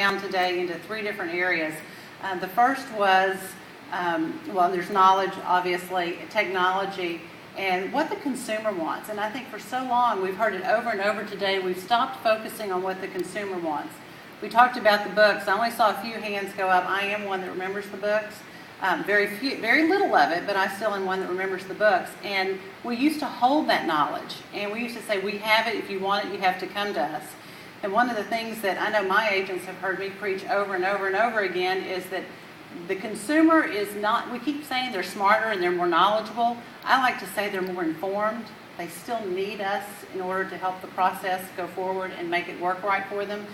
down today into three different areas. The first was, well, there's knowledge, obviously, technology, and what the consumer wants. And I think for so long, we've heard it over and over today, we've stopped focusing on what the consumer wants. We talked about the books. I only saw a few hands go up. I am one that remembers the books. Very little of it, but I still am one that remembers the books. And we used to hold that knowledge, and we used to say, we have it. If you want it, you have to come to us. And one of the things that I know my agents have heard me preach over and over and over again is that the consumer is not, we keep saying they're smarter and they're more knowledgeable. I like to say they're more informed. They still need us in order to help the process go forward and make it work right for them.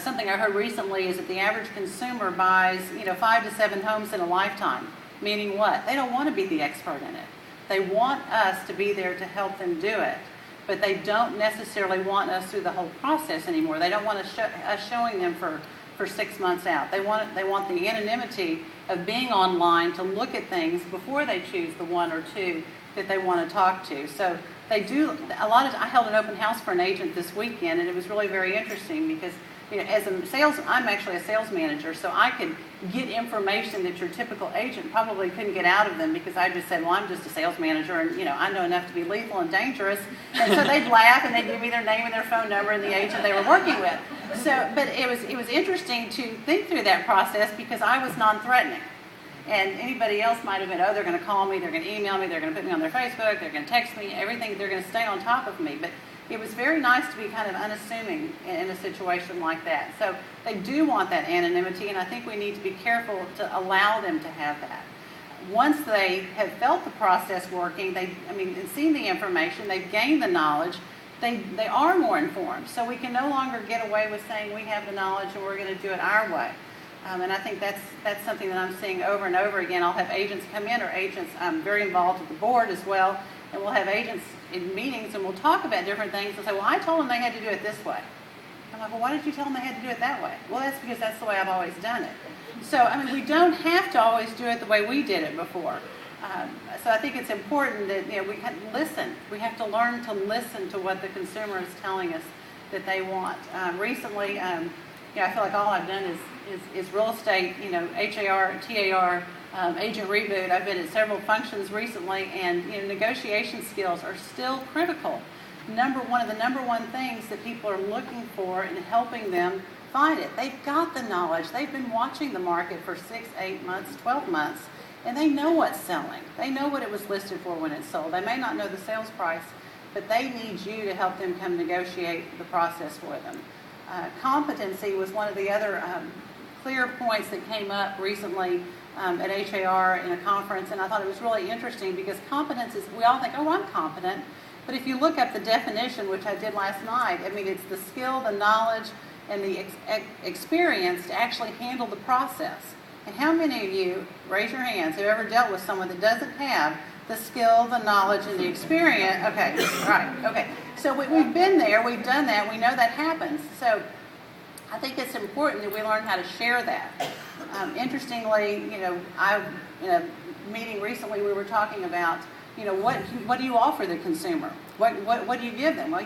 Something I heard recently is that the average consumer buys, 5 to 7 homes in a lifetime. Meaning what? They don't want to be the expert in it. They want us to be there to help them do it. But they don't necessarily want us through the whole process anymore. They don't want us showing them for 6 months out. They want the anonymity of being online to look at things before they choose the one or two that they want to talk to. So they do a lot of. I held an open house for an agent this weekend, and it was really very interesting because as a I'm actually a sales manager, so I could get information that your typical agent probably couldn't get out of them because I just said, well, I'm just a sales manager, and I know enough to be lethal and dangerous. And so they'd laugh and they'd give me their name and their phone number and the agent they were working with. So, but it was interesting to think through that process because I was non-threatening. And anybody else might have been, they're going to call me, they're going to email me, they're going to put me on their Facebook, they're going to text me, everything, they're going to stay on top of me. But it was very nice to be kind of unassuming in a situation like that. So they do want that anonymity, and I think we need to be careful to allow them to have that. Once they have felt the process working, and seen the information, they've gained the knowledge, they are more informed. So we can no longer get away with saying we have the knowledge and we're going to do it our way. And I think that's something that I'm seeing over and over again. I'll have agents come in, or agents very involved with the board as well, and we'll have agents in meetings and we'll talk about different things and say, well, I told them they had to do it this way. I'm like, well, why did you tell them they had to do it that way? Well, that's because that's the way I've always done it. So, we don't have to always do it the way we did it before. So I think it's important that we can listen. We have to learn to listen to what the consumer is telling us that they want. Recently, I feel like all I've done is real estate, HAR, TAR, Agent Reboot. I've been at several functions recently, and negotiation skills are still critical. One of the number one things that people are looking for in helping them find it. They've got the knowledge. They've been watching the market for 6, 8 months, 12 months, and they know what's selling. They know what it was listed for when it sold. They may not know the sales price, but they need you to help them come negotiate the process for them. Competency was one of the other clear points that came up recently at HAR in a conference, and I thought it was really interesting because competence is, we all think, I'm competent, but if you look up the definition, which I did last night, it's the skill, the knowledge, and the experience to actually handle the process. And how many of you, raise your hands, have ever dealt with someone that doesn't have the skill, the knowledge, and the experience? Okay, right, okay. So we've been there, we've done that, we know that happens. So I think it's important that we learn how to share that. Interestingly, in a meeting recently, we were talking about, what do you offer the consumer? What do you give them? Well,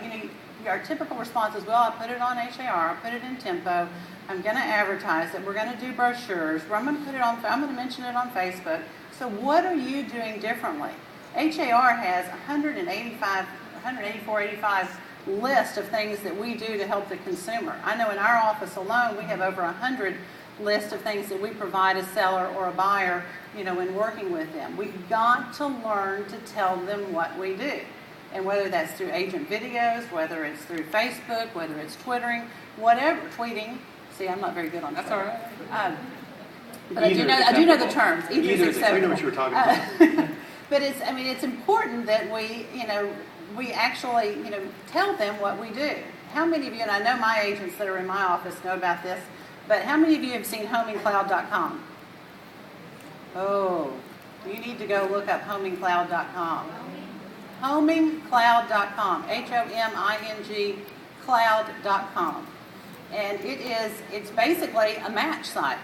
our typical response is, well, I put it on HAR, I put it in Tempo, I'm going to advertise it, we're going to do brochures, I'm going to mention it on Facebook. So what are you doing differently? HAR has 184, 85 list of things that we do to help the consumer. I know in our office alone, we have over 100 lists of things that we provide a seller or a buyer, in working with them. We've got to learn to tell them what we do. And whether that's through agent videos, whether it's through Facebook, whether it's tweeting. See, I'm not very good on that. That's all right. But I do know the terms. Either I know what you were talking about. But it's important that we actually, tell them what we do. How many of you, and I know my agents that are in my office know about this, but how many of you have seen homingcloud.com? Oh, you need to go look up homingcloud.com. Homingcloud.com, HOMING cloud.com. And it's basically a match site.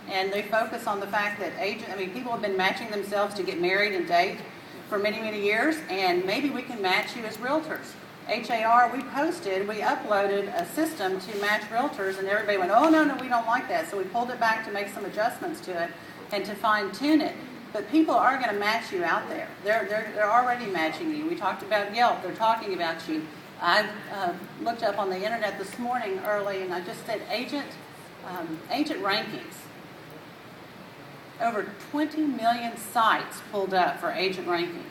And they focus on the fact that people have been matching themselves to get married and date for many, many years, and maybe we can match you as realtors. HAR, we uploaded a system to match realtors, and everybody went, oh, no, we don't like that. So we pulled it back to make some adjustments to it and to fine tune it. But people are going to match you out there. They're already matching you. We talked about Yelp. They're talking about you. I looked up on the internet this morning early, and I just said agent rankings. Over 20 million sites pulled up for agent rankings.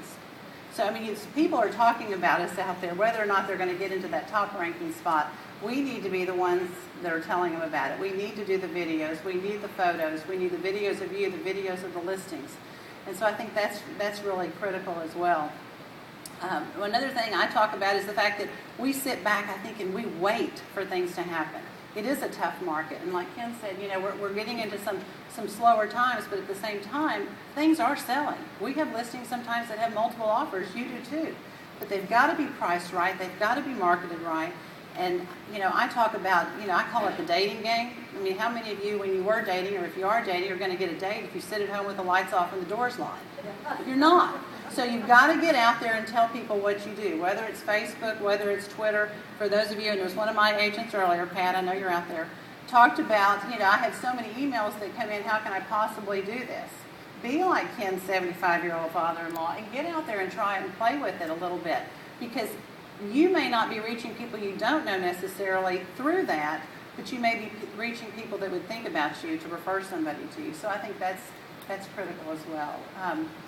So, I mean, people are talking about us out there, whether or not they're going to get into that top ranking spot. We need to be the ones that are telling them about it. We need to do the videos. We need the photos. We need the videos of you, the videos of the listings. And so I think that's really critical as well. Another thing I talk about is the fact that we sit back, I think, and we wait for things to happen. It is a tough market, and like Ken said, you know, we're getting into some slower times, but at the same time, things are selling. We have listings sometimes that have multiple offers. You do too, but they've got to be priced right. They've got to be marketed right. And you know, I talk about, you know, I call it the dating game. I mean, how many of you, when you were dating, or if you are dating, are going to get a date if you sit at home with the lights off and the doors locked? You're not. So you've got to get out there and tell people what you do, whether it's Facebook, whether it's Twitter. For those of you, and there was one of my agents earlier, Pat, I know you're out there, talked about, you know, I have so many emails that come in, how can I possibly do this? Be like Ken's 75-year-old father-in-law and get out there and try and play with it a little bit, because you may not be reaching people you don't know necessarily through that, but you may be reaching people that would think about you to refer somebody to you. So I think that's critical as well.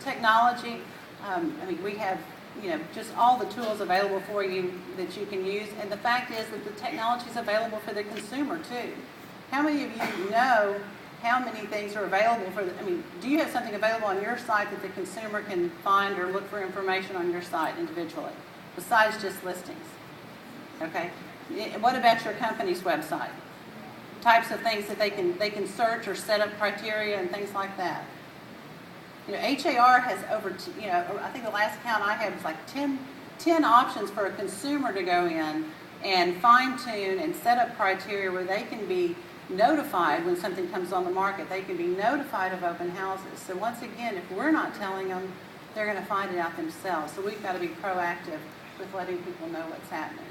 Technology, I mean, we have, you know, just all the tools available for you that you can use, and the fact is that the technology is available for the consumer too. How many of you know how many things are available for I mean, do you have something available on your site that the consumer can find or look for information on your site individually, besides just listings? Okay. What about your company's website? Types of things that they can search or set up criteria and things like that. You know, HAR has over, you know, I think the last count I had was like 10 options for a consumer to go in and fine tune and set up criteria where they can be notified when something comes on the market. They can be notified of open houses. So once again, if we're not telling them, they're going to find it out themselves. So we've got to be proactive with letting people know what's happening.